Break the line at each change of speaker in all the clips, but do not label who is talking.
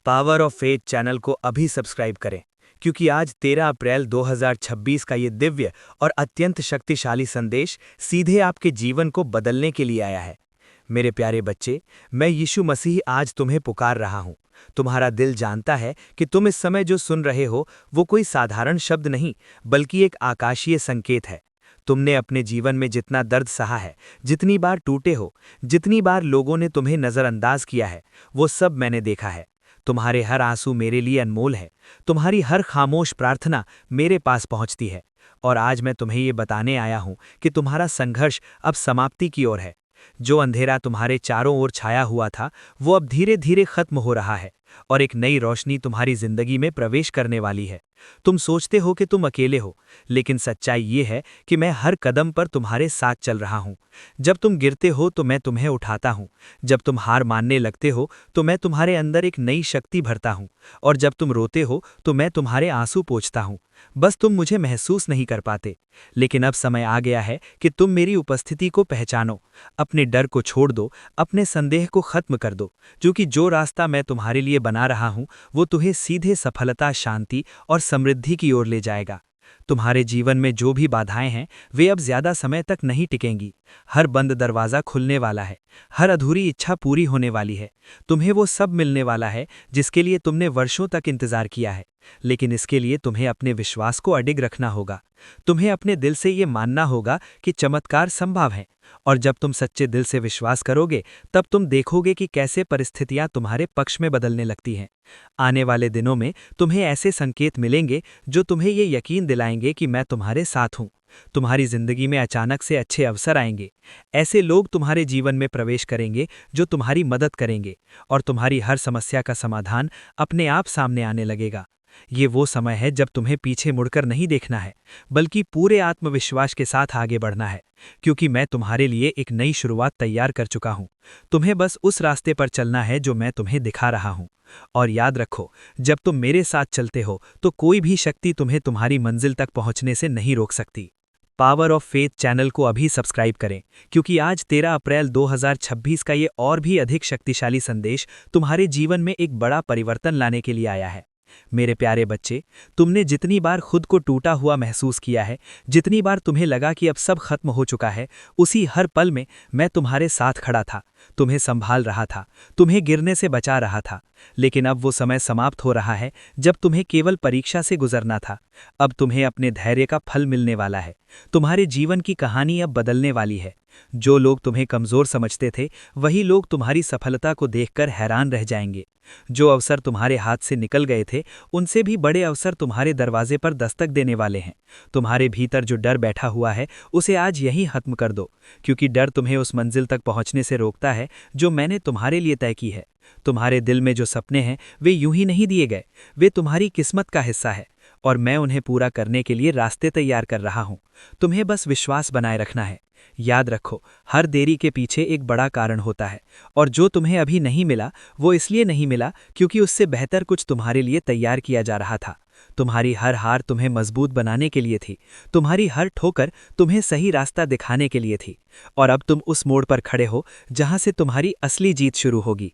Power of faith channel को अभी subscribe करें, क्योंकि आज 13 अप्रैल 2026 का ये दिव्य और अत्यंत शक्तिशाली संदेश सीधे आपके जीवन को बदलने के लिए आया है। मेरे प्यारे बच्चे, मैं यीशु मसीह आज तुम्हें पुकार रहा हूँ। तुम्हारा दिल जानता है कि तुम इस समय जो सुन रहे हो वो कोई साधारण शब्द नहीं, बल्कि एक आकाशीय संकेत है। तुमने अपने जीवन में जितना दर्द सहा है, जितनी बार टूटे हो, जितनी बार लोगों ने तुम्हें नज़रअंदाज किया है, वो सब मैंने देखा है। तुम्हारे हर आंसू मेरे लिए अनमोल है। तुम्हारी हर खामोश प्रार्थना मेरे पास पहुंचती है। और आज मैं तुम्हें ये बताने आया हूं कि तुम्हारा संघर्ष अब समाप्ति की ओर है। जो अंधेरा तुम्हारे चारों ओर छाया हुआ था, वो अब धीरे धीरे खत्म हो रहा है और एक नई रोशनी तुम्हारी जिंदगी में प्रवेश करने वाली है। तुम सोचते हो कि तुम अकेले हो, लेकिन सच्चाई ये है कि मैं हर कदम पर तुम्हारे साथ चल रहा हूँ। जब तुम गिरते हो तो मैं तुम्हें उठाता हूँ। जब तुम हार मानने लगते हो तो मैं तुम्हारे अंदर एक नई शक्ति भरता हूँ। और जब तुम रोते हो तो मैं तुम्हारे आंसू पोंछता हूँ। बस तुम मुझे महसूस नहीं कर पाते। लेकिन अब समय आ गया है कि तुम मेरी उपस्थिति को पहचानो। अपने डर को छोड़ दो, अपने संदेह को खत्म कर दो, क्योंकि जो रास्ता मैं तुम्हारे लिए बना रहा हूँ वो तुम्हें सीधे सफलता, शांति और समृद्धि की ओर ले जाएगा। तुम्हारे जीवन में जो भी बाधाएं हैं वे अब ज्यादा समय तक नहीं टिकेंगी। हर बंद दरवाजा खुलने वाला है, हर अधूरी इच्छा पूरी होने वाली है। तुम्हें वो सब मिलने वाला है जिसके लिए तुमने वर्षों तक इंतजार किया है। लेकिन इसके लिए तुम्हें अपने विश्वास को अडिग रखना होगा। तुम्हें अपने दिल से ये मानना होगा कि चमत्कार संभव है। और जब तुम सच्चे दिल से विश्वास करोगे, तब तुम देखोगे कि कैसे परिस्थितियां तुम्हारे पक्ष में बदलने लगती हैं। आने वाले दिनों में तुम्हें ऐसे संकेत मिलेंगे जो तुम्हें ये यकीन दिलाएंगे कि मैं तुम्हारे साथ हूँ। तुम्हारी जिंदगी में अचानक से अच्छे अवसर आएंगे। ऐसे लोग तुम्हारे जीवन में प्रवेश करेंगे जो तुम्हारी मदद करेंगे, और तुम्हारी हर समस्या का समाधान अपने आप सामने आने लगेगा। ये वो समय है जब तुम्हें पीछे मुड़कर नहीं देखना है, बल्कि पूरे आत्मविश्वास के साथ आगे बढ़ना है, क्योंकि मैं तुम्हारे लिए एक नई शुरुआत तैयार कर चुका हूँ। तुम्हें बस उस रास्ते पर चलना है जो मैं तुम्हें दिखा रहा हूँ। और याद रखो, जब तुम मेरे साथ चलते हो तो कोई भी शक्ति तुम्हें तुम्हारी मंजिल तक पहुँचने से नहीं रोक सकती। पावर ऑफ फेथ चैनल को अभी सब्सक्राइब करें, क्योंकि आज 13 अप्रैल 2026 का ये और भी अधिक शक्तिशाली संदेश तुम्हारे जीवन में एक बड़ा परिवर्तन लाने के लिए आया है। मेरे प्यारे बच्चे, तुमने जितनी बार खुद को टूटा हुआ महसूस किया है, जितनी बार तुम्हें लगा कि अब सब खत्म हो चुका है, उसी हर पल में मैं तुम्हारे साथ खड़ा था, तुम्हें संभाल रहा था, तुम्हें गिरने से बचा रहा था। लेकिन अब वो समय समाप्त हो रहा है जब तुम्हें केवल परीक्षा से गुजरना था। अब तुम्हें अपने धैर्य का फल मिलने वाला है। तुम्हारे जीवन की कहानी अब बदलने वाली है। जो लोग तुम्हें कमजोर समझते थे, वही लोग तुम्हारी सफलता को देखकर हैरान रह जाएंगे। जो अवसर तुम्हारे हाथ से निकल गए थे, उनसे भी बड़े अवसर तुम्हारे दरवाजे पर दस्तक देने वाले हैं। तुम्हारे भीतर जो डर बैठा हुआ है, उसे आज यहीं खत्म कर दो, क्योंकि डर तुम्हें उस मंजिल तक पहुंचने से रोकता है जो मैंने तुम्हारे लिए तय की है। तुम्हारे दिल में जो सपने हैं वे यूं ही नहीं दिए गए, वे तुम्हारी किस्मत का हिस्सा है, और मैं उन्हें पूरा करने के लिए रास्ते तैयार कर रहा हूं। तुम्हें बस विश्वास बनाए रखना है। याद रखो, हर देरी के पीछे एक बड़ा कारण होता है, और जो तुम्हें अभी नहीं मिला वो इसलिए नहीं मिला क्योंकि उससे बेहतर कुछ तुम्हारे लिए तैयार किया जा रहा था। तुम्हारी हर हार तुम्हें मजबूत बनाने के लिए थी। तुम्हारी हर ठोकर तुम्हें सही रास्ता दिखाने के लिए थी। और अब तुम उस मोड़ पर खड़े हो जहां से तुम्हारी असली जीत शुरू होगी।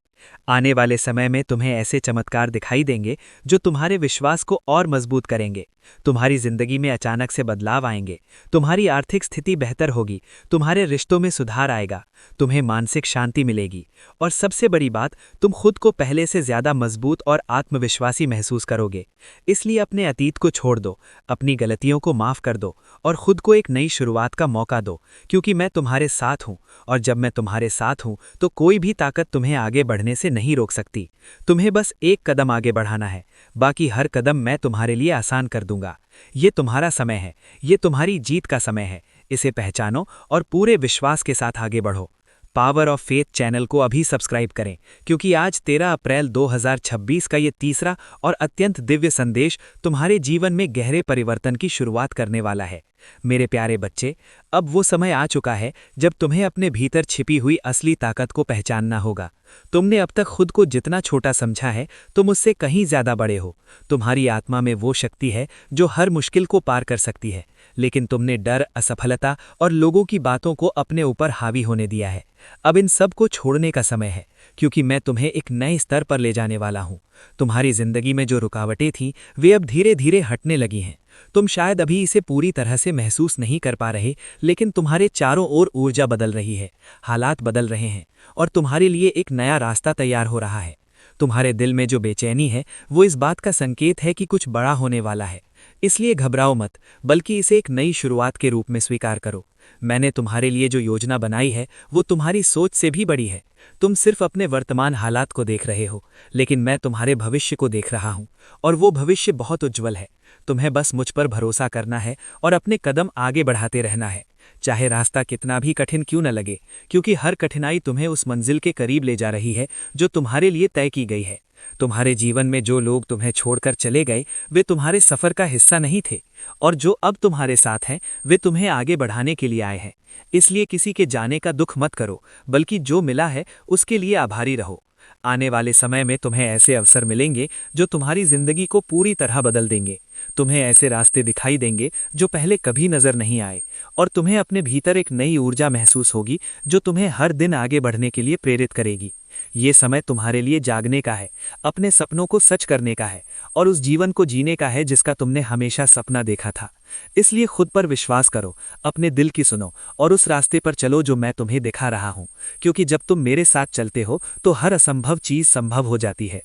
आने वाले समय में तुम्हें ऐसे चमत्कार दिखाई देंगे जो तुम्हारे विश्वास को और मजबूत करेंगे। तुम्हारी जिंदगी में अचानक से बदलाव आएंगे। तुम्हारी आर्थिक स्थिति बेहतर होगी, तुम्हारे रिश्तों में सुधार आएगा, तुम्हें मानसिक शांति मिलेगी, और सबसे बड़ी बात, तुम खुद को पहले से ज्यादा मजबूत और आत्मविश्वासी महसूस करोगे। इसलिए अपने अतीत को छोड़ दो, अपनी गलतियों को माफ कर दो, और खुद को एक नई शुरुआत का मौका दो, क्योंकि मैं तुम्हारे साथ हूँ। और जब मैं तुम्हारे साथ हूँ तो कोई भी ताकत तुम्हें आगे बढ़ने से नहीं रोक सकती। तुम्हें बस एक कदम आगे बढ़ाना है, बाकी हर कदम मैं तुम्हारे लिए आसान कर दूंगा। ये तुम्हारा समय है, ये तुम्हारी जीत का समय है। इसे पहचानो और पूरे विश्वास के साथ आगे बढ़ो। पावर ऑफ फेथ चैनल को अभी सब्सक्राइब करें, क्योंकि आज 13 अप्रैल 2026 का ये तीसरा और अत्यंत दिव्य संदेश तुम्हारे जीवन में गहरे परिवर्तन की शुरुआत करने वाला है। मेरे प्यारे बच्चे, अब वो समय आ चुका है जब तुम्हें अपने भीतर छिपी हुई असली ताकत को पहचानना होगा। तुमने अब तक खुद को जितना छोटा समझा है, तुम उससे कहीं ज्यादा बड़े हो। तुम्हारी आत्मा में वो शक्ति है जो हर मुश्किल को पार कर सकती है, लेकिन तुमने डर, असफलता और लोगों की बातों को अपने ऊपर हावी होने दिया है। अब इन सब को छोड़ने का समय है, क्योंकि मैं तुम्हें एक नए स्तर पर ले जाने वाला हूँ। तुम्हारी जिंदगी में जो रुकावटें थीं वे अब धीरे धीरे हटने लगी हैं। तुम शायद अभी इसे पूरी तरह से महसूस नहीं कर पा रहे, लेकिन तुम्हारे चारों ओर ऊर्जा बदल रही है, हालात बदल रहे हैं और तुम्हारे लिए एक नया रास्ता तैयार हो रहा है। तुम्हारे दिल में जो बेचैनी है वो इस बात का संकेत है कि कुछ बड़ा होने वाला है। इसलिए घबराओ मत, बल्कि इसे एक नई शुरुआत के रूप में स्वीकार करो। मैंने तुम्हारे लिए जो योजना बनाई है वो तुम्हारी सोच से भी बड़ी है। तुम सिर्फ अपने वर्तमान हालात को देख रहे हो, लेकिन मैं तुम्हारे भविष्य को देख रहा हूँ और वो भविष्य बहुत उज्जवल है। तुम्हें बस मुझ पर भरोसा करना है और अपने कदम आगे बढ़ाते रहना है, चाहे रास्ता कितना भी कठिन क्यों न लगे, क्योंकि हर कठिनाई तुम्हें उस मंजिल के करीब ले जा रही है जो तुम्हारे लिए तय की गई है। तुम्हारे जीवन में जो लोग तुम्हें छोड़कर चले गए वे तुम्हारे सफर का हिस्सा नहीं थे, और जो अब तुम्हारे साथ हैं वे तुम्हें आगे बढ़ाने के लिए आए हैं। इसलिए किसी के जाने का दुख मत करो, बल्कि जो मिला है उसके लिए आभारी रहो। आने वाले समय में तुम्हें ऐसे अवसर मिलेंगे जो तुम्हारी जिंदगी को पूरी तरह बदल देंगे। तुम्हें ऐसे रास्ते दिखाई देंगे जो पहले कभी नजर नहीं आए, और तुम्हें अपने भीतर एक नई ऊर्जा महसूस होगी जो तुम्हें हर दिन आगे बढ़ने के लिए प्रेरित करेगी। ये समय तुम्हारे लिए जागने का है, अपने सपनों को सच करने का है और उस जीवन को जीने का है जिसका तुमने हमेशा सपना देखा था। इसलिए खुद पर विश्वास करो, अपने दिल की सुनो और उस रास्ते पर चलो जो मैं तुम्हें दिखा रहा हूं, क्योंकि जब तुम मेरे साथ चलते हो तो हर असंभव चीज संभव हो जाती है।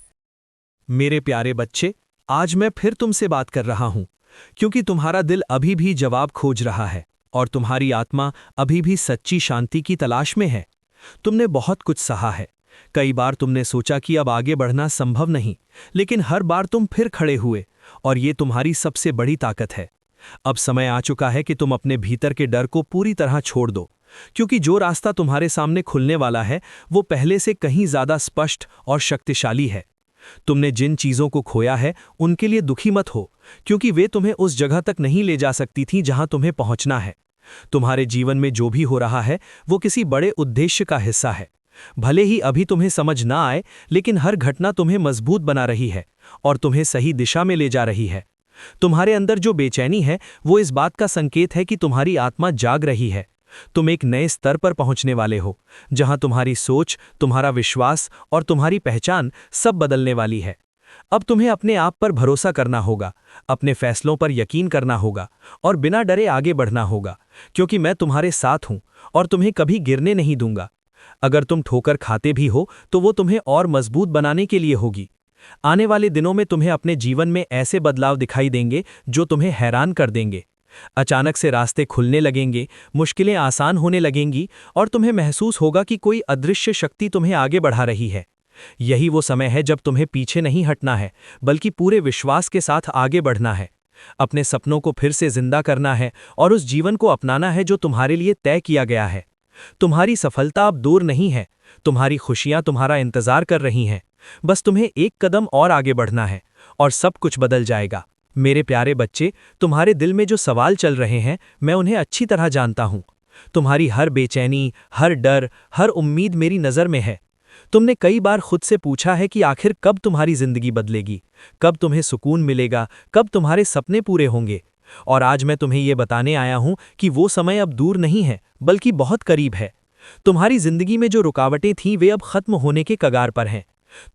मेरे प्यारे बच्चे, आज मैं फिर तुमसे बात कर रहा हूं, क्योंकि तुम्हारा दिल अभी भी जवाब खोज रहा है और तुम्हारी आत्मा अभी भी सच्ची शांति की तलाश में है। तुमने बहुत कुछ सहा है। कई बार तुमने सोचा कि अब आगे बढ़ना संभव नहीं, लेकिन हर बार तुम फिर खड़े हुए, और ये तुम्हारी सबसे बड़ी ताकत है। अब समय आ चुका है कि तुम अपने भीतर के डर को पूरी तरह छोड़ दो, क्योंकि जो रास्ता तुम्हारे सामने खुलने वाला है वो पहले से कहीं ज्यादा स्पष्ट और शक्तिशाली है। तुमने जिन चीजों को खोया है उनके लिए दुखी मत हो, क्योंकि वे तुम्हें उस जगह तक नहीं ले जा सकती थीं जहां तुम्हें पहुंचना है। तुम्हारे जीवन में जो भी हो रहा है वो किसी बड़े उद्देश्य का हिस्सा है। भले ही अभी तुम्हें समझ ना आए, लेकिन हर घटना तुम्हें मजबूत बना रही है और तुम्हें सही दिशा में ले जा रही है। तुम्हारे अंदर जो बेचैनी है वो इस बात का संकेत है कि तुम्हारी आत्मा जाग रही है। तुम एक नए स्तर पर पहुंचने वाले हो, जहां तुम्हारी सोच, तुम्हारा विश्वास और तुम्हारी पहचान सब बदलने वाली है। अब तुम्हें अपने आप पर भरोसा करना होगा, अपने फैसलों पर यकीन करना होगा और बिना डरे आगे बढ़ना होगा, क्योंकि मैं तुम्हारे साथ हूं और तुम्हें कभी गिरने नहीं दूंगा। अगर तुम ठोकर खाते भी हो तो वो तुम्हें और मजबूत बनाने के लिए होगी। आने वाले दिनों में तुम्हें अपने जीवन में ऐसे बदलाव दिखाई देंगे जो तुम्हें हैरान कर देंगे। अचानक से रास्ते खुलने लगेंगे, मुश्किलें आसान होने लगेंगी और तुम्हें महसूस होगा कि कोई अदृश्य शक्ति तुम्हें आगे बढ़ा रही है। यही वो समय है जब तुम्हें पीछे नहीं हटना है, बल्कि पूरे विश्वास के साथ आगे बढ़ना है। अपने सपनों को फिर से जिंदा करना है और उस जीवन को अपनाना है जो तुम्हारे लिए तय किया गया है। तुम्हारी सफलता अब दूर नहीं है, तुम्हारी खुशियां तुम्हारा इंतजार कर रही हैं। बस तुम्हें एक कदम और आगे बढ़ना है और सब कुछ बदल जाएगा। मेरे प्यारे बच्चे, तुम्हारे दिल में जो सवाल चल रहे हैं मैं उन्हें अच्छी तरह जानता हूं। तुम्हारी हर बेचैनी, हर डर, हर उम्मीद मेरी नज़र में है। तुमने कई बार खुद से पूछा है कि आखिर कब तुम्हारी जिंदगी बदलेगी, कब तुम्हें सुकून मिलेगा, कब तुम्हारे सपने पूरे होंगे। और आज मैं तुम्हें ये बताने आया हूं कि वो समय अब दूर नहीं है, बल्कि बहुत करीब है। तुम्हारी जिंदगी में जो रुकावटें थीं वे अब खत्म होने के कगार पर हैं।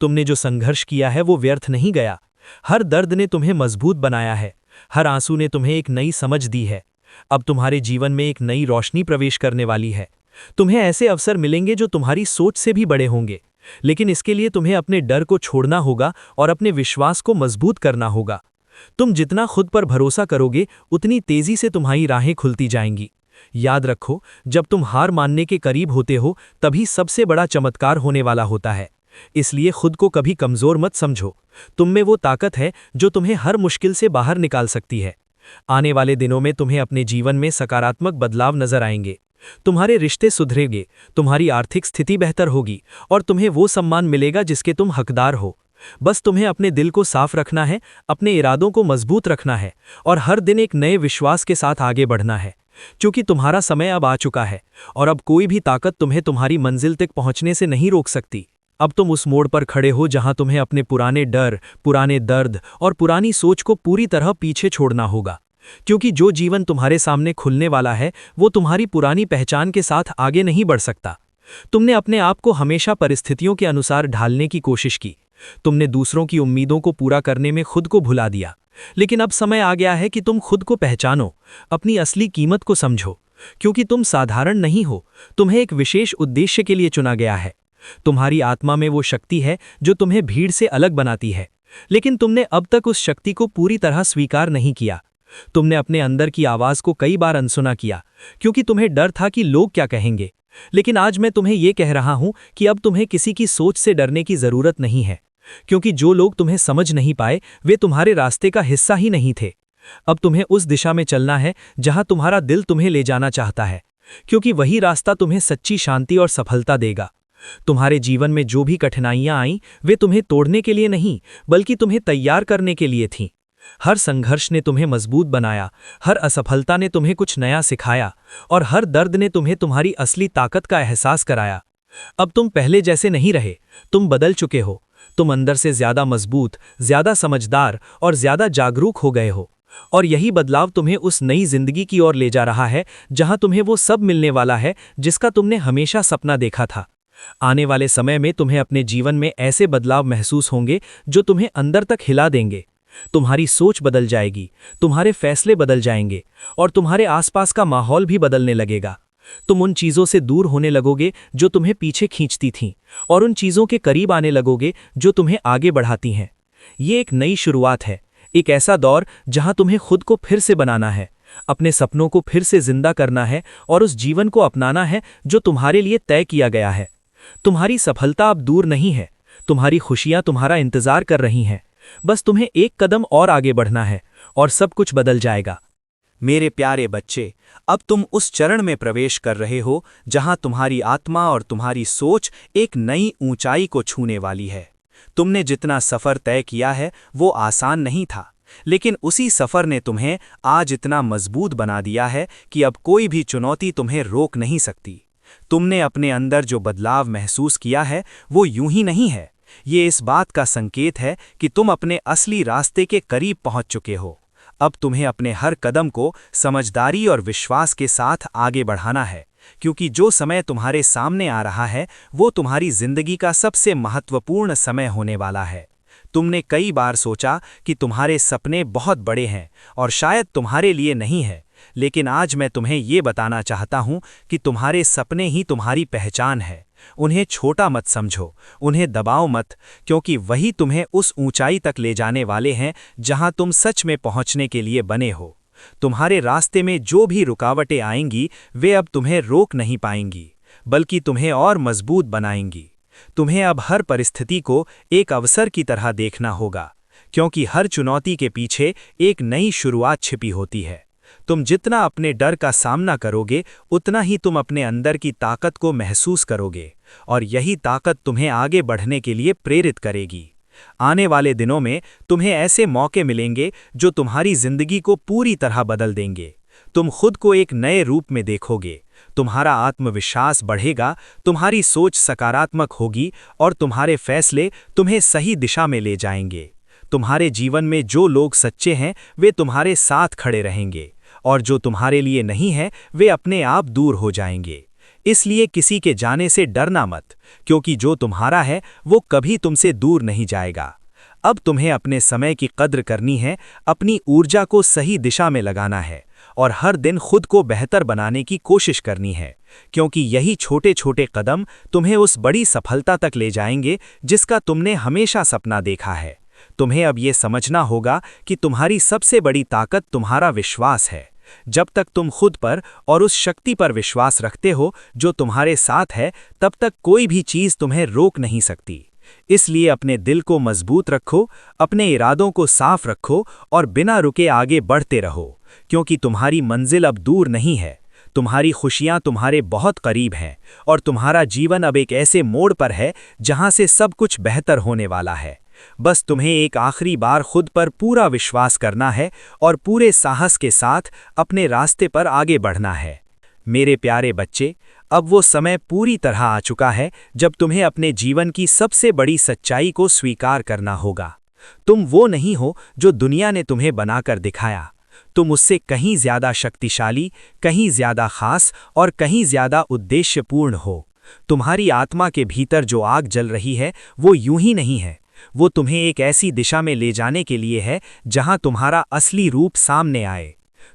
तुमने जो संघर्ष किया है वो व्यर्थ नहीं गया। हर दर्द ने तुम्हें मजबूत बनाया है, हर आंसू ने तुम्हें एक नई समझ दी है। अब तुम्हारे जीवन में एक नई रोशनी प्रवेश करने वाली है। तुम्हें ऐसे अवसर मिलेंगे जो तुम्हारी सोच से भी बड़े होंगे, लेकिन इसके लिए तुम्हें अपने डर को छोड़ना होगा और अपने विश्वास को मजबूत करना होगा। तुम जितना खुद पर भरोसा करोगे उतनी तेजी से तुम्हारी राहें खुलती जाएंगी। याद रखो, जब तुम हार मानने के करीब होते हो तभी सबसे बड़ा चमत्कार होने वाला होता है। इसलिए खुद को कभी कमजोर मत समझो। तुम में वो ताकत है जो तुम्हें हर मुश्किल से बाहर निकाल सकती है। आने वाले दिनों में तुम्हें अपने जीवन में सकारात्मक बदलाव नजर आएंगे। तुम्हारे रिश्ते सुधरेंगे, तुम्हारी आर्थिक स्थिति बेहतर होगी और तुम्हें वो सम्मान मिलेगा जिसके तुम हकदार हो। बस तुम्हें अपने दिल को साफ रखना है, अपने इरादों को मजबूत रखना है और हर दिन एक नए विश्वास के साथ आगे बढ़ना है, क्योंकि तुम्हारा समय अब आ चुका है और अब कोई भी ताकत तुम्हें तुम्हारी मंजिल तक पहुंचने से नहीं रोक सकती। अब तुम उस मोड़ पर खड़े हो जहां तुम्हें अपने पुराने डर, पुराने दर्द और पुरानी सोच को पूरी तरह पीछे छोड़ना होगा, क्योंकि जो जीवन तुम्हारे सामने खुलने वाला है वो तुम्हारी पुरानी पहचान के साथ आगे नहीं बढ़ सकता। तुमने अपने आप को हमेशा परिस्थितियों के अनुसार ढालने की कोशिश की। तुमने दूसरों की उम्मीदों को पूरा करने में खुद को भुला दिया। लेकिन अब समय आ गया है कि तुम खुद को पहचानो, अपनी असली कीमत को समझो। क्योंकि तुम साधारण नहीं हो, तुम्हें एक विशेष उद्देश्य के लिए चुना गया है। तुम्हारी आत्मा में वो शक्ति है जो तुम्हें भीड़ से अलग बनाती है। लेकिन तुमने अब तक उस शक्ति को पूरी तरह स्वीकार नहीं किया। तुमने अपने अंदर की आवाज को कई बार अनसुना किया, क्योंकि तुम्हें डर था कि लोग क्या कहेंगे। लेकिन आज मैं तुम्हें यह कह रहा हूं कि अब तुम्हें किसी की सोच से डरने की जरूरत नहीं है, क्योंकि जो लोग तुम्हें समझ नहीं पाए वे तुम्हारे रास्ते का हिस्सा ही नहीं थे। अब तुम्हें उस दिशा में चलना है जहां तुम्हारा दिल तुम्हें ले जाना चाहता है, क्योंकि वही रास्ता तुम्हें सच्ची शांति और सफलता देगा। तुम्हारे जीवन में जो भी कठिनाइयां आईं, वे तुम्हें तोड़ने के लिए नहीं, बल्कि तुम्हें तैयार करने के लिए थीं। हर संघर्ष ने तुम्हें मजबूत बनाया, हर असफलता ने तुम्हें कुछ नया सिखाया, और हर दर्द ने तुम्हें तुम्हारी असली ताकत का एहसास कराया। अब तुम पहले जैसे नहीं रहे, तुम बदल चुके हो। तुम अंदर से ज्यादा मजबूत, ज्यादा समझदार और ज्यादा जागरूक हो गए हो। और यही बदलाव तुम्हें उस नई जिंदगी की ओर ले जा रहा है जहां तुम्हें वो सब मिलने वाला है जिसका तुमने हमेशा सपना देखा था। आने वाले समय में तुम्हें अपने जीवन में ऐसे बदलाव महसूस होंगे जो तुम्हें अंदर तक हिला देंगे। तुम्हारी सोच बदल जाएगी, तुम्हारे फैसले बदल जाएंगे, और तुम्हारे आसपास का माहौल भी बदलने लगेगा। तुम उन चीजों से दूर होने लगोगे जो तुम्हें पीछे खींचती थीं, और उन चीजों के करीब आने लगोगे जो तुम्हें आगे बढ़ाती हैं। ये एक नई शुरुआत है, एक ऐसा दौर जहां तुम्हें खुद को फिर से बनाना है, अपने सपनों को फिर से जिंदा करना है, और उस जीवन को अपनाना है जो तुम्हारे लिए तय किया गया है। तुम्हारी सफलता अब दूर नहीं है, तुम्हारी खुशियां तुम्हारा इंतजार कर रही हैं। बस तुम्हें एक कदम और आगे बढ़ना है, और सब कुछ बदल जाएगा।
मेरे प्यारे बच्चे, अब तुम उस चरण में प्रवेश कर रहे हो जहां तुम्हारी आत्मा और तुम्हारी सोच एक नई ऊंचाई को छूने वाली है। तुमने जितना सफर तय किया है वो आसान नहीं था, लेकिन उसी सफर ने तुम्हें आज इतना मजबूत बना दिया है कि अब कोई भी चुनौती तुम्हें रोक नहीं सकती। तुमने अपने अंदर जो बदलाव महसूस किया है वो यूं ही नहीं है, ये इस बात का संकेत है कि तुम अपने असली रास्ते के करीब पहुंच चुके हो। अब तुम्हें अपने हर कदम को समझदारी और विश्वास के साथ आगे बढ़ाना है, क्योंकि जो समय तुम्हारे सामने आ रहा है वो तुम्हारी जिंदगी का सबसे महत्वपूर्ण समय होने वाला है। तुमने कई बार सोचा कि तुम्हारे सपने बहुत बड़े हैं और शायद तुम्हारे लिए नहीं है, लेकिन आज मैं तुम्हें ये बताना चाहता हूं कि तुम्हारे सपने ही तुम्हारी पहचान है। उन्हें छोटा मत समझो, उन्हें दबाओ मत, क्योंकि वही तुम्हें उस ऊंचाई तक ले जाने वाले हैं जहां तुम सच में पहुंचने के लिए बने हो। तुम्हारे रास्ते में जो भी रुकावटें आएंगी वे अब तुम्हें रोक नहीं पाएंगी, बल्कि तुम्हें और मजबूत बनाएंगी। तुम्हें अब हर परिस्थिति को एक अवसर की तरह देखना होगा, क्योंकि हर चुनौती के पीछे एक नई शुरुआत छिपी होती है। तुम जितना अपने डर का सामना करोगे उतना ही तुम अपने अंदर की ताकत को महसूस करोगे, और यही ताकत तुम्हें आगे बढ़ने के लिए प्रेरित करेगी। आने वाले दिनों में तुम्हें ऐसे मौके मिलेंगे जो तुम्हारी जिंदगी को पूरी तरह बदल देंगे। तुम खुद को एक नए रूप में देखोगे, तुम्हारा आत्मविश्वास बढ़ेगा, तुम्हारी सोच सकारात्मक होगी, और तुम्हारे फैसले तुम्हें सही दिशा में ले जाएंगे। तुम्हारे जीवन में जो लोग सच्चे हैं वे तुम्हारे साथ खड़े रहेंगे, और जो तुम्हारे लिए नहीं है वे अपने आप दूर हो जाएंगे। इसलिए किसी के जाने से डरना मत, क्योंकि जो तुम्हारा है वो कभी तुमसे दूर नहीं जाएगा। अब तुम्हें अपने समय की कद्र करनी है, अपनी ऊर्जा को सही दिशा में लगाना है, और हर दिन खुद को बेहतर बनाने की कोशिश करनी है, क्योंकि यही छोटे छोटे कदम तुम्हें उस बड़ी सफलता तक ले जाएंगे जिसका तुमने हमेशा सपना देखा है। तुम्हें अब ये समझना होगा कि तुम्हारी सबसे बड़ी ताकत तुम्हारा विश्वास है। जब तक तुम खुद पर और उस शक्ति पर विश्वास रखते हो जो तुम्हारे साथ है, तब तक कोई भी चीज़ तुम्हें रोक नहीं सकती। इसलिए अपने दिल को मजबूत रखो, अपने इरादों को साफ रखो, और बिना रुके आगे बढ़ते रहो, क्योंकि तुम्हारी मंजिल अब दूर नहीं है। तुम्हारी खुशियां तुम्हारे बहुत करीब हैं, और तुम्हारा जीवन अब एक ऐसे मोड़ पर है जहां से सब कुछ बेहतर होने वाला है। बस तुम्हें एक आखिरी बार खुद पर पूरा विश्वास करना है और पूरे साहस के साथ अपने रास्ते पर आगे बढ़ना है। मेरे प्यारे बच्चे, अब वो समय पूरी तरह आ चुका है जब तुम्हें अपने जीवन की सबसे बड़ी सच्चाई को स्वीकार करना होगा। तुम वो नहीं हो जो दुनिया ने तुम्हें बनाकर दिखाया। तुम उससे कहीं ज्यादा शक्तिशाली, कहीं ज्यादा खास और कहीं ज्यादा उद्देश्यपूर्ण हो। तुम्हारी आत्मा के भीतर जो आग जल रही है वो यूं ही नहीं है, वो तुम्हें एक ऐसी दिशा में ले जाने के लिए है जहां तुम्हारा असली रूप सामने आए।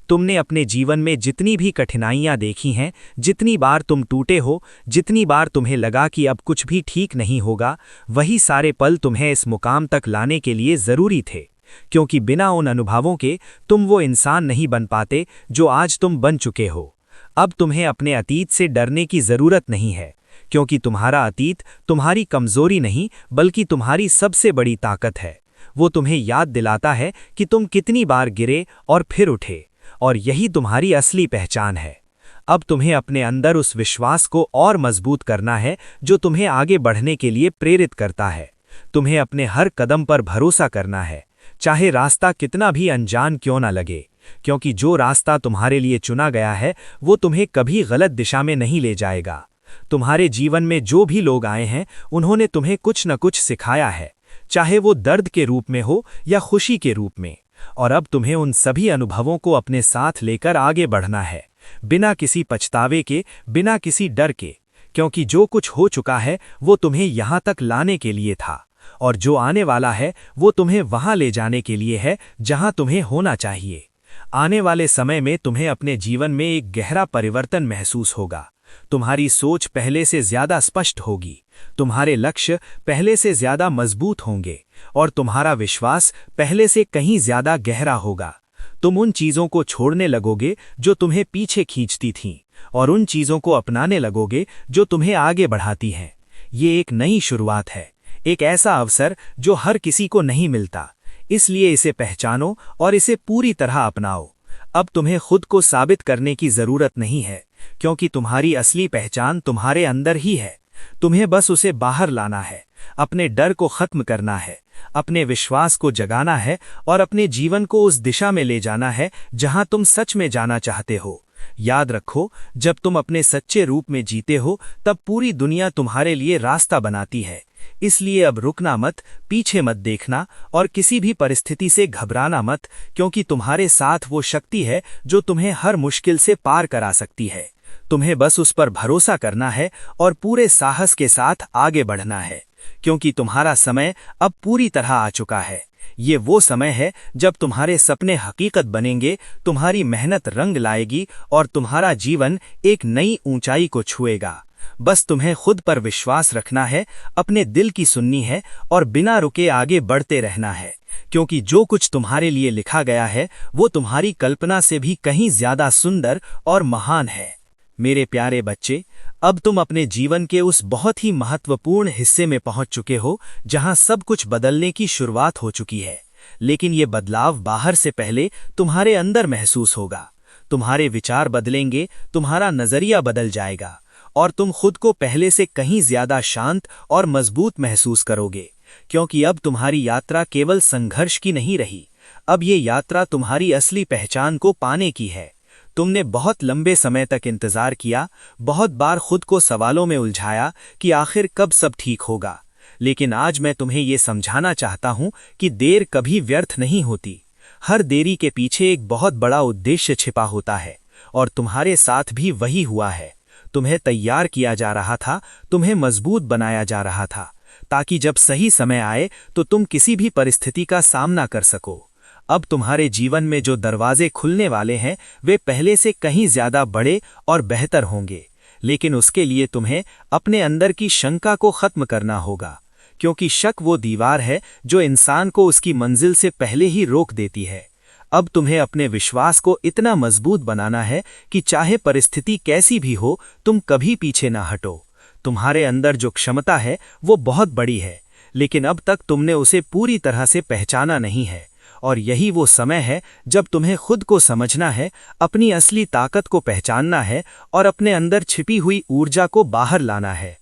तुमने अपने जीवन में जितनी भी कठिनाइयां देखी हैं, जितनी बार तुम टूटे हो, जितनी बार तुम्हें लगा कि अब कुछ भी ठीक नहीं होगा, वही सारे पल तुम्हें इस मुकाम तक लाने के लिए ज़रूरी थे। क्योंकि बिना उन अनुभवों के तुम वो इंसान नहीं बन पाते जो आज तुम बन चुके हो। अब तुम्हें अपने अतीत से डरने की ज़रूरत नहीं है, क्योंकि तुम्हारा अतीत तुम्हारी कमज़ोरी नहीं बल्कि तुम्हारी सबसे बड़ी ताकत है। वो तुम्हें याद दिलाता है कि तुम कितनी बार गिरे और फिर उठे, और यही तुम्हारी असली पहचान है। अब तुम्हें अपने अंदर उस विश्वास को और मजबूत करना है जो तुम्हें आगे बढ़ने के लिए प्रेरित करता है। तुम्हें अपने हर कदम पर भरोसा करना है, चाहे रास्ता कितना भी अनजान क्यों न लगे, क्योंकि जो रास्ता तुम्हारे लिए चुना गया है वो तुम्हें कभी गलत दिशा में नहीं ले जाएगा। तुम्हारे जीवन में जो भी लोग आए हैं उन्होंने तुम्हें कुछ न कुछ सिखाया है, चाहे वो दर्द के रूप में हो या खुशी के रूप में। और अब तुम्हें उन सभी अनुभवों को अपने साथ लेकर आगे बढ़ना है, बिना किसी पछतावे के, बिना किसी डर के, क्योंकि जो कुछ हो चुका है वो तुम्हें यहाँ तक लाने के लिए था, और जो आने वाला है वो तुम्हें वहाँ ले जाने के लिए है जहाँ तुम्हें होना चाहिए। आने वाले समय में तुम्हें अपने जीवन में एक गहरा परिवर्तन महसूस होगा। तुम्हारी सोच पहले से ज्यादा स्पष्ट होगी, तुम्हारे लक्ष्य पहले से ज्यादा मजबूत होंगे, और तुम्हारा विश्वास पहले से कहीं ज्यादा गहरा होगा। तुम उन चीजों को छोड़ने लगोगे जो तुम्हें पीछे खींचती थीं, और उन चीजों को अपनाने लगोगे जो तुम्हें आगे बढ़ाती हैं। ये एक नई शुरुआत है, एक ऐसा अवसर जो हर किसी को नहीं मिलता, इसलिए इसे पहचानो और इसे पूरी तरह अपनाओ। अब तुम्हें खुद को साबित करने की जरूरत नहीं है, क्योंकि तुम्हारी असली पहचान तुम्हारे अंदर ही है। तुम्हें बस उसे बाहर लाना है, अपने डर को खत्म करना है, अपने विश्वास को जगाना है और अपने जीवन को उस दिशा में ले जाना है जहां तुम सच में जाना चाहते हो। याद रखो, जब तुम अपने सच्चे रूप में जीते हो तब पूरी दुनिया तुम्हारे लिए रास्ता बनाती है। इसलिए अब रुकना मत, पीछे मत देखना और किसी भी परिस्थिति से घबराना मत, क्योंकि तुम्हारे साथ वो शक्ति है जो तुम्हें हर मुश्किल से पार करा सकती है। तुम्हें बस उस पर भरोसा करना है और पूरे साहस के साथ आगे बढ़ना है, क्योंकि तुम्हारा समय अब पूरी तरह आ चुका है। ये वो समय है जब तुम्हारे सपने हकीकत बनेंगे, तुम्हारी मेहनत रंग लाएगी और तुम्हारा जीवन एक नई ऊंचाई को छुएगा। बस तुम्हें खुद पर विश्वास रखना है, अपने दिल की सुननी है और बिना रुके आगे बढ़ते रहना है, क्योंकि जो कुछ तुम्हारे लिए लिखा गया है वो तुम्हारी कल्पना से भी कहीं ज्यादा सुंदर और महान है। मेरे प्यारे बच्चे, अब तुम अपने जीवन के उस बहुत ही महत्वपूर्ण हिस्से में पहुंच चुके हो जहां सब कुछ बदलने की शुरुआत हो चुकी है। लेकिन ये बदलाव बाहर से पहले तुम्हारे अंदर महसूस होगा। तुम्हारे विचार बदलेंगे, तुम्हारा नजरिया बदल जाएगा और तुम खुद को पहले से कहीं ज्यादा शांत और मजबूत महसूस करोगे, क्योंकि अब तुम्हारी यात्रा केवल संघर्ष की नहीं रही। अब ये यात्रा तुम्हारी असली पहचान को पाने की है। तुमने बहुत लंबे समय तक इंतजार किया, बहुत बार खुद को सवालों में उलझाया कि आखिर कब सब ठीक होगा, लेकिन आज मैं तुम्हें ये समझाना चाहता हूँ कि देर कभी व्यर्थ नहीं होती। हर देरी के पीछे एक बहुत बड़ा उद्देश्य छिपा होता है, और तुम्हारे साथ भी वही हुआ है। तुम्हें तैयार किया जा रहा था, तुम्हें मजबूत बनाया जा रहा था, ताकि जब सही समय आए तो तुम किसी भी परिस्थिति का सामना कर सको। अब तुम्हारे जीवन में जो दरवाजे खुलने वाले हैं वे पहले से कहीं ज्यादा बड़े और बेहतर होंगे, लेकिन उसके लिए तुम्हें अपने अंदर की शंका को खत्म करना होगा, क्योंकि शक वो दीवार है जो इंसान को उसकी मंजिल से पहले ही रोक देती है। अब तुम्हें अपने विश्वास को इतना मजबूत बनाना है कि चाहे परिस्थिति कैसी भी हो, तुम कभी पीछे ना हटो। तुम्हारे अंदर जो क्षमता है वो बहुत बड़ी है, लेकिन अब तक तुमने उसे पूरी तरह से पहचाना नहीं है, और यही वो समय है जब तुम्हें खुद को समझना है, अपनी असली ताकत को पहचानना है और अपने अंदर छिपी हुई ऊर्जा को बाहर लाना है।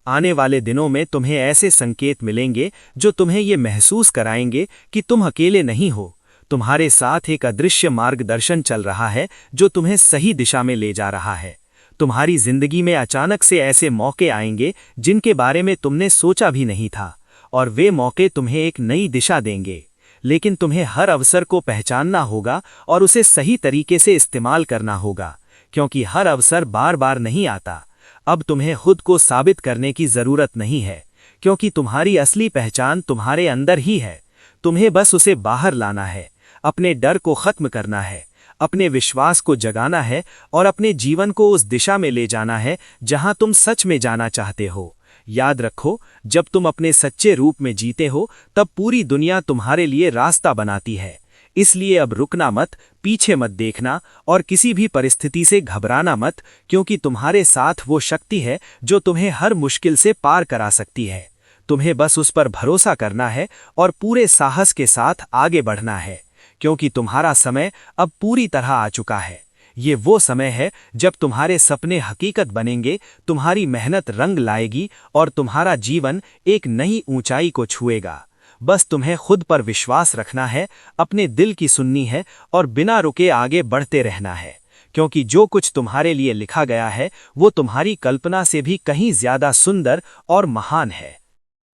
आने वाले दिनों में तुम्हें ऐसे संकेत मिलेंगे जो तुम्हें ये महसूस कराएंगे कि तुम अकेले नहीं हो। तुम्हारे साथ एक अदृश्य मार्गदर्शन चल रहा है जो तुम्हें सही दिशा में ले जा रहा है। तुम्हारी जिंदगी में अचानक से ऐसे मौके आएंगे जिनके बारे में तुमने सोचा भी नहीं था, और वे मौके तुम्हें एक नई दिशा देंगे। लेकिन तुम्हें हर अवसर को पहचानना होगा और उसे सही तरीके से इस्तेमाल करना होगा, क्योंकि हर अवसर बार बार नहीं आता। अब तुम्हें खुद को साबित करने की जरूरत नहीं है, क्योंकि तुम्हारी असली पहचान तुम्हारे अंदर ही है। तुम्हें बस उसे बाहर लाना है, अपने डर को खत्म करना है, अपने विश्वास को जगाना है और अपने जीवन को उस दिशा में ले जाना है जहां तुम सच में जाना चाहते हो। याद रखो, जब तुम अपने सच्चे रूप में जीते हो तब पूरी दुनिया तुम्हारे लिए रास्ता बनाती है। इसलिए अब रुकना मत, पीछे मत देखना और किसी भी परिस्थिति से घबराना मत, क्योंकि तुम्हारे साथ वो शक्ति है जो तुम्हें हर मुश्किल से पार करा सकती है। तुम्हें बस उस पर भरोसा करना है और पूरे साहस के साथ आगे बढ़ना है, क्योंकि तुम्हारा समय अब पूरी तरह आ चुका है। ये वो समय है जब तुम्हारे सपने हकीकत बनेंगे, तुम्हारी मेहनत रंग लाएगी और तुम्हारा जीवन एक नई ऊंचाई को छुएगा। बस तुम्हें खुद पर विश्वास रखना है, अपने दिल की सुननी है और बिना रुके आगे बढ़ते रहना है, क्योंकि जो कुछ तुम्हारे लिए लिखा गया है वो तुम्हारी कल्पना से भी कहीं ज्यादा सुंदर और महान है।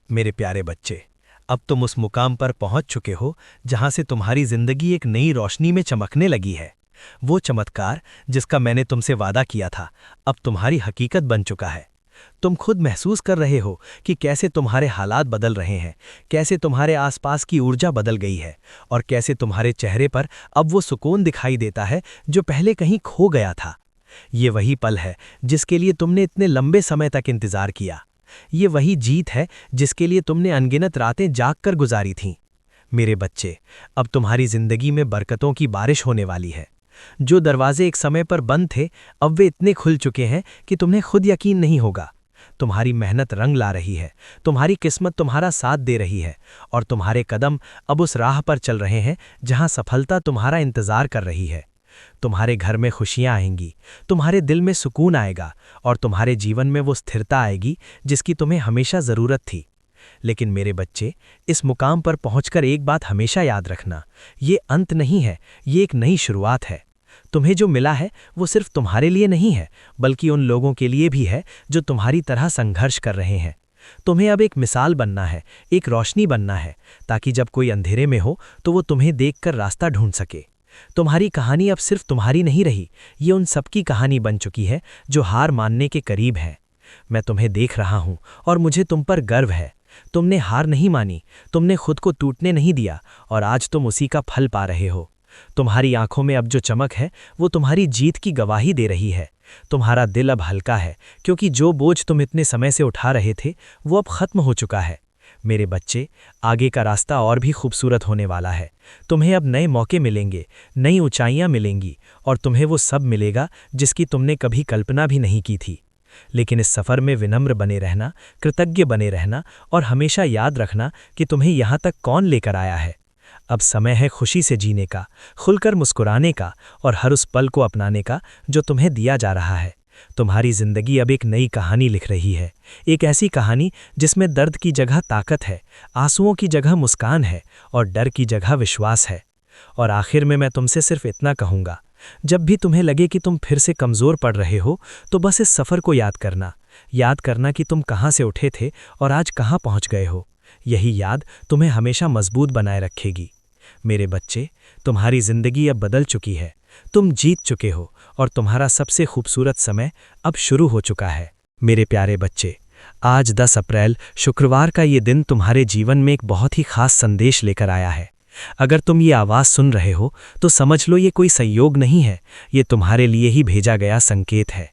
मेरे प्यारे बच्चे, अब तुम उस मुकाम पर पहुंच चुके हो जहां से तुम्हारी जिंदगी एक नई रोशनी में चमकने लगी है। वो चमत्कार जिसका मैंने तुमसे वादा किया था, अब तुम्हारी हकीकत बन चुका है। तुम खुद महसूस कर रहे हो कि कैसे तुम्हारे हालात बदल रहे हैं, कैसे तुम्हारे आसपास की ऊर्जा बदल गई है और कैसे तुम्हारे चेहरे पर अब वो सुकून दिखाई देता है जो पहले कहीं खो गया था। ये वही पल है जिसके लिए तुमने इतने लंबे समय तक इंतजार किया। ये वही जीत है जिसके लिए तुमने अनगिनत रातें जागकर गुजारी थीं। मेरे बच्चे, अब तुम्हारी जिंदगी में बरकतों की बारिश होने वाली है। जो दरवाजे एक समय पर बंद थे, अब वे इतने खुल चुके हैं कि तुम्हें खुद यकीन नहीं होगा। तुम्हारी मेहनत रंग ला रही है, तुम्हारी किस्मत तुम्हारा साथ दे रही है और तुम्हारे कदम अब उस राह पर चल रहे हैं जहां सफलता तुम्हारा इंतजार कर रही है। तुम्हारे घर में खुशियां आएंगी, तुम्हारे दिल में सुकून आएगा और तुम्हारे जीवन में वो स्थिरता आएगी जिसकी तुम्हें हमेशा ज़रूरत थी। लेकिन मेरे बच्चे, इस मुकाम पर पहुंचकर एक बात हमेशा याद रखना, ये अंत नहीं है, ये एक नई शुरुआत है। तुम्हें जो मिला है वो सिर्फ तुम्हारे लिए नहीं है, बल्कि उन लोगों के लिए भी है जो तुम्हारी तरह संघर्ष कर रहे हैं। तुम्हें अब एक मिसाल बनना है, एक रोशनी बनना है, ताकि जब कोई अंधेरे में हो तो वो तुम्हें देखकर रास्ता ढूंढ सके। तुम्हारी कहानी अब सिर्फ तुम्हारी नहीं रही, ये उन सबकी कहानी बन चुकी है जो हार मानने के करीब हैं। मैं तुम्हें देख रहा हूं और मुझे तुम पर गर्व है। तुमने हार नहीं मानी, तुमने खुद को टूटने नहीं दिया और आज तुम उसी का फल पा रहे हो। तुम्हारी आंखों में अब जो चमक है वो तुम्हारी जीत की गवाही दे रही है। तुम्हारा दिल अब हल्का है, क्योंकि जो बोझ तुम इतने समय से उठा रहे थे वो अब खत्म हो चुका है। मेरे बच्चे, आगे का रास्ता और भी खूबसूरत होने वाला है। तुम्हें अब नए मौके मिलेंगे, नई ऊंचाइयां मिलेंगी और तुम्हें वो सब मिलेगा जिसकी तुमने कभी कल्पना भी नहीं की थी। लेकिन इस सफ़र में विनम्र बने रहना, कृतज्ञ बने रहना और हमेशा याद रखना कि तुम्हें यहाँ तक कौन लेकर आया है। अब समय है खुशी से जीने का, खुलकर मुस्कुराने का और हर उस पल को अपनाने का जो तुम्हें दिया जा रहा है। तुम्हारी जिंदगी अब एक नई कहानी लिख रही है, एक ऐसी कहानी जिसमें दर्द की जगह ताकत है, आंसुओं की जगह मुस्कान है और डर की जगह विश्वास है। और आखिर में मैं तुमसे सिर्फ इतना कहूँगा, जब भी तुम्हें लगे कि तुम फिर से कमज़ोर पड़ रहे हो तो बस इस सफ़र को याद करना कि तुम कहाँ से उठे थे और आज कहाँ पहुँच गए हो। यही याद तुम्हें हमेशा मजबूत बनाए रखेगी। मेरे बच्चे, तुम्हारी ज़िंदगी अब बदल चुकी है, तुम जीत चुके हो और तुम्हारा सबसे खूबसूरत समय अब शुरू हो चुका है। मेरे प्यारे बच्चे, आज 10 अप्रैल शुक्रवार का ये दिन तुम्हारे जीवन में एक बहुत ही खास संदेश लेकर आया है। अगर तुम ये आवाज़ सुन रहे हो तो समझ लो ये कोई संयोग नहीं है, ये तुम्हारे लिए ही भेजा गया संकेत है।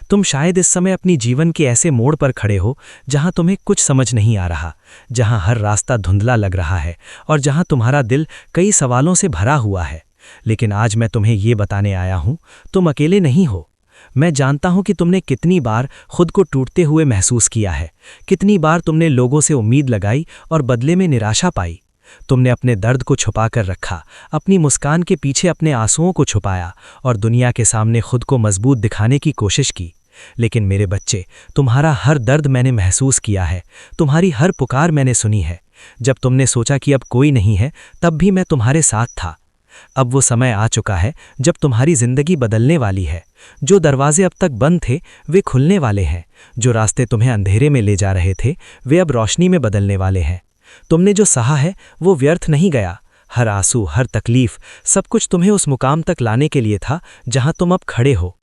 तुम शायद इस समय अपनी जीवन के ऐसे मोड़ पर खड़े हो जहां तुम्हें कुछ समझ नहीं आ रहा, जहां हर रास्ता धुंधला लग रहा है और जहां तुम्हारा दिल कई सवालों से भरा हुआ है। लेकिन आज मैं तुम्हें ये बताने आया हूं, तुम अकेले नहीं हो। मैं जानता हूं कि तुमने कितनी बार खुद को टूटते हुए महसूस किया है, कितनी बार तुमने लोगों से उम्मीद लगाई और बदले में निराशा पाई। तुमने अपने दर्द को छुपा कर रखा, अपनी मुस्कान के पीछे अपने आंसुओं को छुपाया और दुनिया के सामने खुद को मजबूत दिखाने की कोशिश की। लेकिन मेरे बच्चे, तुम्हारा हर दर्द मैंने महसूस किया है, तुम्हारी हर पुकार मैंने सुनी है। जब तुमने सोचा कि अब कोई नहीं है, तब भी मैं तुम्हारे साथ था। अब वो समय आ चुका है जब तुम्हारी जिंदगी बदलने वाली है। जो दरवाजे अब तक बंद थे वे खुलने वाले हैं, जो रास्ते तुम्हें अंधेरे में ले जा रहे थे वे अब रोशनी में बदलने वाले हैं। तुमने जो सहा है वो व्यर्थ नहीं गया। हर आंसू, हर तकलीफ, सब कुछ तुम्हें उस मुकाम तक लाने के लिए था जहां तुम अब खड़े हो।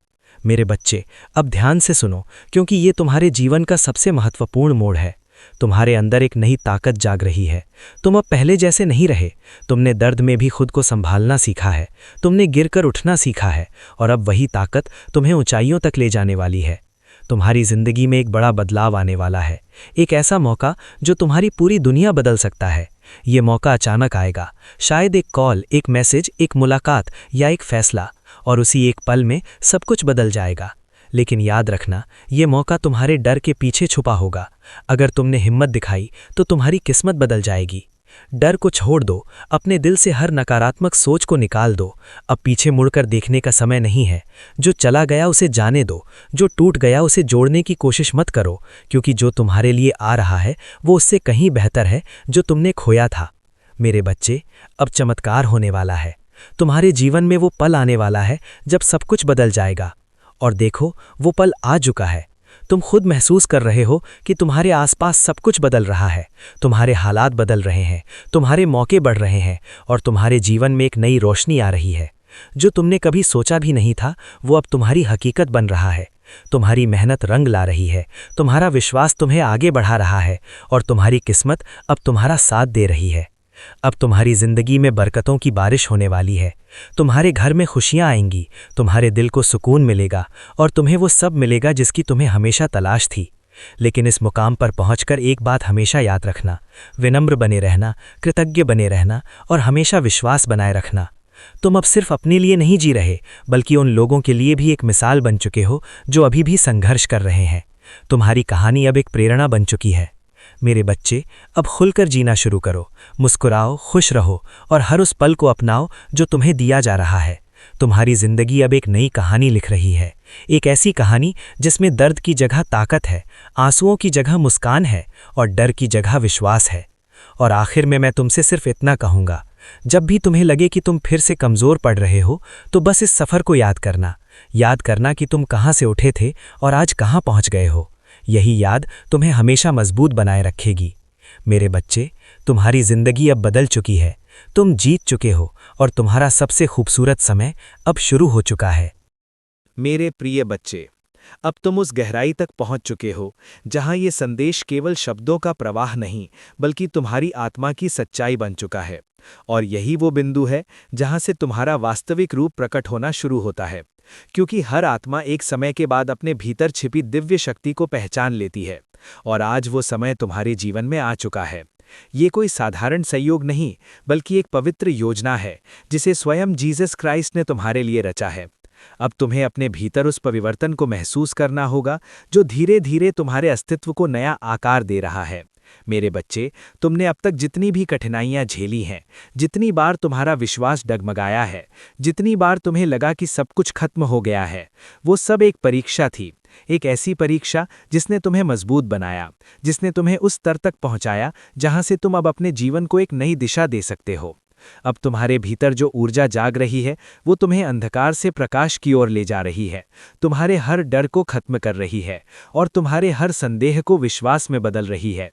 मेरे बच्चे, अब ध्यान से सुनो, क्योंकि ये तुम्हारे जीवन का सबसे महत्वपूर्ण मोड़ है। तुम्हारे अंदर एक नई ताकत जाग रही है। तुम अब पहले जैसे नहीं रहे। तुमने दर्द में भी खुद को संभालना सीखा है, तुमने गिरकर उठना सीखा है, और अब वही ताकत तुम्हें ऊंचाइयों तक ले जाने वाली है। तुम्हारी जिंदगी में एक बड़ा बदलाव आने वाला है, एक ऐसा मौका जो तुम्हारी पूरी दुनिया बदल सकता है। ये मौका अचानक आएगा, शायद एक कॉल, एक मैसेज, एक मुलाकात या एक फैसला, और उसी एक पल में सब कुछ बदल जाएगा। लेकिन याद रखना, ये मौका तुम्हारे डर के पीछे छुपा होगा। अगर तुमने हिम्मत दिखाई तो तुम्हारी किस्मत बदल जाएगी। डर को छोड़ दो, अपने दिल से हर नकारात्मक सोच को निकाल दो। अब पीछे मुड़कर देखने का समय नहीं है। जो चला गया उसे जाने दो, जो टूट गया उसे जोड़ने की कोशिश मत करो, क्योंकि जो तुम्हारे लिए आ रहा है वो उससे कहीं बेहतर है जो तुमने खोया था। मेरे बच्चे, अब चमत्कार होने वाला है। तुम्हारे जीवन में वो पल आने वाला है जब सब कुछ बदल जाएगा। और देखो, वो पल आ चुका है। तुम खुद महसूस कर रहे हो कि तुम्हारे आसपास सब कुछ बदल रहा है। तुम्हारे हालात बदल रहे हैं, तुम्हारे मौके बढ़ रहे हैं, और तुम्हारे जीवन में एक नई रोशनी आ रही है। जो तुमने कभी सोचा भी नहीं था वो अब तुम्हारी हकीकत बन रहा है। तुम्हारी मेहनत रंग ला रही है, तुम्हारा विश्वास तुम्हें आगे बढ़ा रहा है, और तुम्हारी किस्मत अब तुम्हारा साथ दे रही है। अब तुम्हारी जिंदगी में बरकतों की बारिश होने वाली है। तुम्हारे घर में खुशियां आएंगी, तुम्हारे दिल को सुकून मिलेगा, और तुम्हें वो सब मिलेगा जिसकी तुम्हें हमेशा तलाश थी। लेकिन इस मुकाम पर पहुंचकर एक बात हमेशा याद रखना, विनम्र बने रहना, कृतज्ञ बने रहना, और हमेशा विश्वास बनाए रखना। तुम अब सिर्फ अपने लिए नहीं जी रहे, बल्कि उन लोगों के लिए भी एक मिसाल बन चुके हो जो अभी भी संघर्ष कर रहे हैं। तुम्हारी कहानी अब एक प्रेरणा बन चुकी है। मेरे बच्चे, अब खुलकर जीना शुरू करो, मुस्कुराओ, खुश रहो, और हर उस पल को अपनाओ जो तुम्हें दिया जा रहा है। तुम्हारी जिंदगी अब एक नई कहानी लिख रही है, एक ऐसी कहानी जिसमें दर्द की जगह ताकत है, आंसुओं की जगह मुस्कान है, और डर की जगह विश्वास है। और आखिर में मैं तुमसे सिर्फ इतना कहूँगा, जब भी तुम्हें लगे कि तुम फिर से कमज़ोर पड़ रहे हो, तो बस इस सफ़र को याद करना कि तुम कहाँ से उठे थे और आज कहाँ पहुँच गए हो। यही याद तुम्हें हमेशा मजबूत बनाए रखेगी। मेरे बच्चे, तुम्हारी जिंदगी अब बदल चुकी है, तुम जीत चुके हो, और तुम्हारा सबसे खूबसूरत समय अब शुरू हो चुका है।
मेरे प्रिय बच्चे, अब तुम उस गहराई तक पहुंच चुके हो जहां ये संदेश केवल शब्दों का प्रवाह नहीं, बल्कि तुम्हारी आत्मा की सच्चाई बन चुका है। और यही वो बिंदु है जहां से तुम्हारा वास्तविक रूप प्रकट होना शुरू होता है, क्योंकि हर आत्मा एक समय के बाद अपने भीतर छिपी दिव्य शक्ति को पहचान लेती है। और आज वो समय तुम्हारे जीवन में आ चुका है। ये कोई साधारण संयोग नहीं, बल्कि एक पवित्र योजना है जिसे स्वयं जीसस क्राइस्ट ने तुम्हारे लिए रचा है। अब तुम्हें अपने भीतर उस परिवर्तन को महसूस करना होगा जो धीरे धीरे तुम्हारे अस्तित्व को नया आकार दे रहा है। मेरे बच्चे, तुमने अब तक जितनी भी कठिनाइयां झेली हैं, जितनी बार तुम्हारा विश्वास डगमगाया है, जितनी बार तुम्हें लगा कि सब कुछ खत्म हो गया है, वो सब एक परीक्षा थी। एक ऐसी परीक्षा जिसने तुम्हें मजबूत बनाया, जिसने तुम्हें उस स्तर तक पहुंचाया जहां से तुम अब अपने जीवन को एक नई दिशा दे सकते हो। अब तुम्हारे भीतर जो ऊर्जा जाग रही है वो तुम्हें अंधकार से प्रकाश की ओर ले जा रही है, तुम्हारे हर डर को खत्म कर रही है, और तुम्हारे हर संदेह को विश्वास में बदल रही है।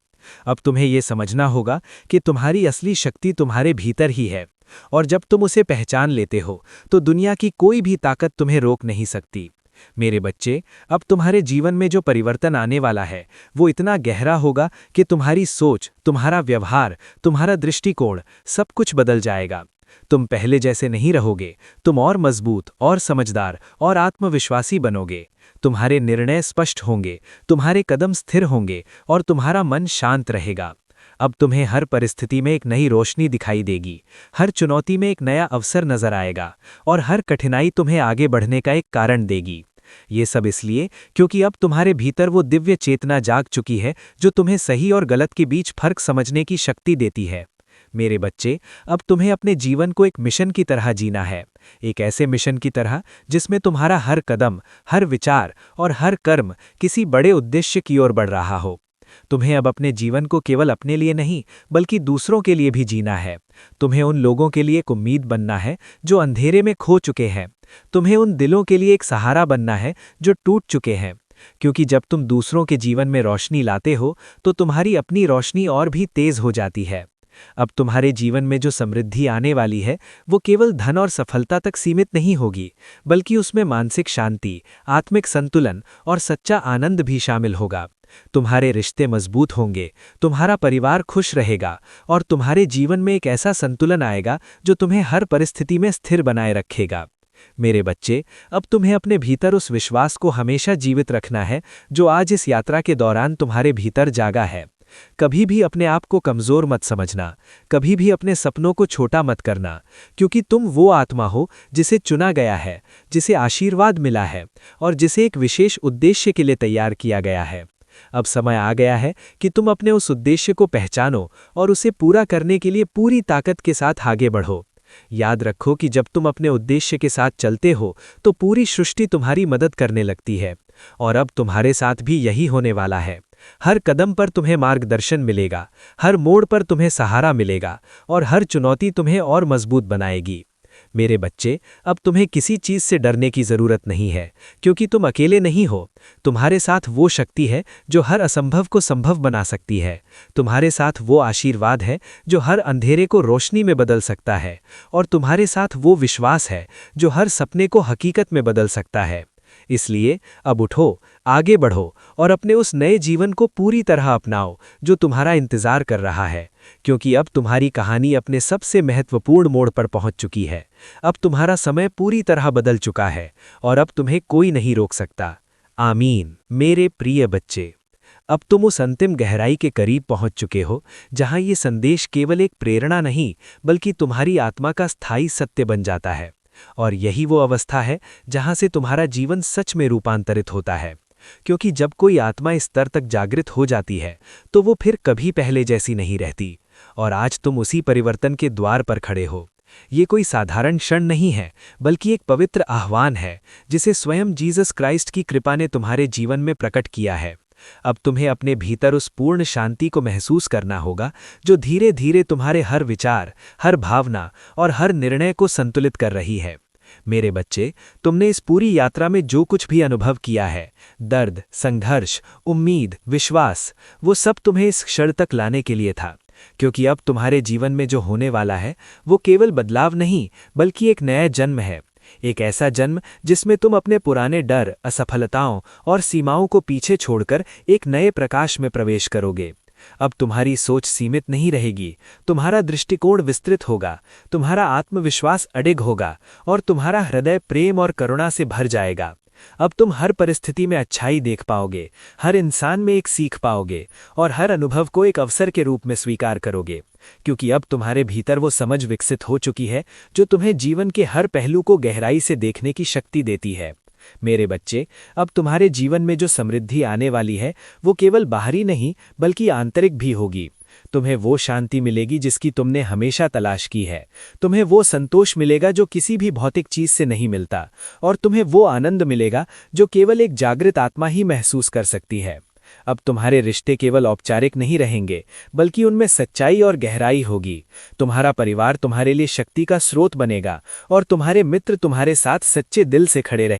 अब तुम्हें ये समझना होगा कि तुम्हारी असली शक्ति तुम्हारे भीतर ही है, और जब तुम उसे पहचान लेते हो तो दुनिया की कोई भी ताकत तुम्हें रोक नहीं सकती। मेरे बच्चे, अब तुम्हारे जीवन में जो परिवर्तन आने वाला है वो इतना गहरा होगा कि तुम्हारी सोच, तुम्हारा व्यवहार, तुम्हारा दृष्टिकोण, सब कुछ बदल जाएगा। तुम पहले जैसे नहीं रहोगे, तुम और मजबूत, और समझदार, और आत्मविश्वासी बनोगे। तुम्हारे निर्णय स्पष्ट होंगे, तुम्हारे कदम स्थिर होंगे, और तुम्हारा मन शांत रहेगा। अब तुम्हें हर परिस्थिति में एक नई रोशनी दिखाई देगी, हर चुनौती में एक नया अवसर नजर आएगा, और हर कठिनाई तुम्हें आगे बढ़ने का एक कारण देगी। ये सब इसलिए क्योंकि अब तुम्हारे भीतर वो दिव्य चेतना जाग चुकी है जो तुम्हें सही और गलत के बीच फर्क समझने की शक्ति देती है। मेरे बच्चे, अब तुम्हें अपने जीवन को एक मिशन की तरह जीना है, एक ऐसे मिशन की तरह जिसमें तुम्हारा हर कदम, हर विचार और हर कर्म किसी बड़े उद्देश्य की ओर बढ़ रहा हो। तुम्हें अब अपने जीवन को केवल अपने लिए नहीं, बल्कि दूसरों के लिए भी जीना है। तुम्हें उन लोगों के लिए एक उम्मीद बनना है जो अंधेरे में खो चुके हैं। तुम्हें उन दिलों के लिए एक सहारा बनना है जो टूट चुके हैं, क्योंकि जब तुम दूसरों के जीवन में रोशनी लाते हो तो तुम्हारी अपनी रोशनी और भी तेज हो जाती है।
अब तुम्हारे जीवन में जो समृद्धि आने वाली है वो केवल धन और सफलता तक सीमित नहीं होगी, बल्कि उसमें मानसिक शांति, आत्मिक संतुलन और सच्चा आनंद भी शामिल होगा। तुम्हारे रिश्ते मजबूत होंगे, तुम्हारा परिवार खुश रहेगा और तुम्हारे जीवन में एक ऐसा संतुलन आएगा जो तुम्हें हर परिस्थिति में स्थिर बनाए रखेगा। मेरे बच्चे, अब तुम्हें अपने भीतर उस विश्वास को हमेशा जीवित रखना है जो आज इस यात्रा के दौरान तुम्हारे भीतर जागा है। कभी भी अपने आप को कमजोर मत समझना, कभी भी अपने सपनों को छोटा मत करना, क्योंकि तुम वो आत्मा हो जिसे चुना गया है, जिसे आशीर्वाद मिला है और जिसे एक विशेष उद्देश्य के लिए तैयार किया गया है। अब समय आ गया है कि तुम अपने उस उद्देश्य को पहचानो और उसे पूरा करने के लिए पूरी ताकत के साथ आगे बढ़ो। याद रखो कि जब तुम अपने उद्देश्य के साथ चलते हो तो पूरी सृष्टि तुम्हारी मदद करने लगती है, और अब तुम्हारे साथ भी यही होने वाला है। हर कदम पर तुम्हें मार्गदर्शन मिलेगा, हर मोड़ पर तुम्हें सहारा मिलेगा और हर चुनौती तुम्हें और मजबूत बनाएगी। मेरे बच्चे, अब तुम्हें किसी चीज से डरने की जरूरत नहीं है, क्योंकि तुम अकेले नहीं हो। तुम्हारे साथ वो शक्ति है जो हर असंभव को संभव बना सकती है। तुम्हारे साथ वो आशीर्वाद है जो हर अंधेरे को रोशनी में बदल सकता है, और तुम्हारे साथ वो विश्वास है जो हर सपने को हकीकत में बदल सकता है। इसलिए अब उठो, आगे बढ़ो और अपने उस नए जीवन को पूरी तरह अपनाओ जो तुम्हारा इंतजार कर रहा है, क्योंकि अब तुम्हारी कहानी अपने सबसे महत्वपूर्ण मोड़ पर पहुंच चुकी है। अब तुम्हारा समय पूरी तरह बदल चुका है और अब तुम्हें कोई नहीं रोक सकता। आमीन। मेरे प्रिय बच्चे, अब तुम उस अंतिम गहराई के करीब पहुंच चुके हो जहां ये संदेश केवल एक प्रेरणा नहीं बल्कि तुम्हारी आत्मा का स्थायी सत्य बन जाता है। और यही वो अवस्था है जहां से तुम्हारा जीवन सच में रूपांतरित होता है, क्योंकि जब कोई आत्मा इस स्तर तक जागृत हो जाती है तो वो फिर कभी पहले जैसी नहीं रहती। और आज तुम उसी परिवर्तन के द्वार पर खड़े हो। ये कोई साधारण क्षण नहीं है, बल्कि एक पवित्र आह्वान है जिसे स्वयं जीसस क्राइस्ट की कृपा ने तुम्हारे जीवन में प्रकट किया है। अब तुम्हें अपने भीतर उस पूर्ण शांति को महसूस करना होगा जो धीरे धीरे तुम्हारे हर विचार, हर भावना और हर निर्णय को संतुलित कर रही है। मेरे बच्चे, तुमने इस पूरी यात्रा में जो कुछ भी अनुभव किया है, दर्द, संघर्ष, उम्मीद, विश्वास, वो सब तुम्हें इस क्षण तक लाने के लिए था, क्योंकि अब तुम्हारे जीवन में जो होने वाला है वो केवल बदलाव नहीं बल्कि एक नया जन्म है। एक ऐसा जन्म जिसमें तुम अपने पुराने डर, असफलताओं और सीमाओं को पीछे छोड़कर एक नए प्रकाश में प्रवेश करोगे। अब तुम्हारी सोच सीमित नहीं रहेगी, तुम्हारा दृष्टिकोण विस्तृत होगा, तुम्हारा आत्मविश्वास अडिग होगा और तुम्हारा हृदय प्रेम और करुणा से भर जाएगा। अब तुम हर परिस्थिति में अच्छाई देख पाओगे, हर इंसान में एक सीख पाओगे और हर अनुभव को एक अवसर के रूप में स्वीकार करोगे, क्योंकि अब तुम्हारे भीतर वो समझ विकसित हो चुकी है जो तुम्हें जीवन के हर पहलू को गहराई से देखने की शक्ति देती है। मेरे बच्चे, अब तुम्हारे जीवन में जो समृद्धि आने वाली है वो केवल बाहरी नहीं बल्कि आंतरिक भी होगी। तुम्हें वो शांति मिलेगी जिसकी तुमने हमेशा तलाश की है, तुम्हें वो संतोष मिलेगा जो किसी भी भौतिक चीज से नहीं मिलता, और तुम्हें वो आनंद मिलेगा जो केवल एक जागृत आत्मा ही महसूस कर सकती है। अब तुम्हारे रिश्ते केवल औपचारिक नहीं रहेंगे बल्कि उनमें सच्चाई और गहराई होगी। तुम्हारा परिवार तुम्हारे लिए शक्ति का स्रोत बनेगा और तुम्हारे मित्र तुम्हारे साथ सच्चे दिल से खड़े रहेंगे।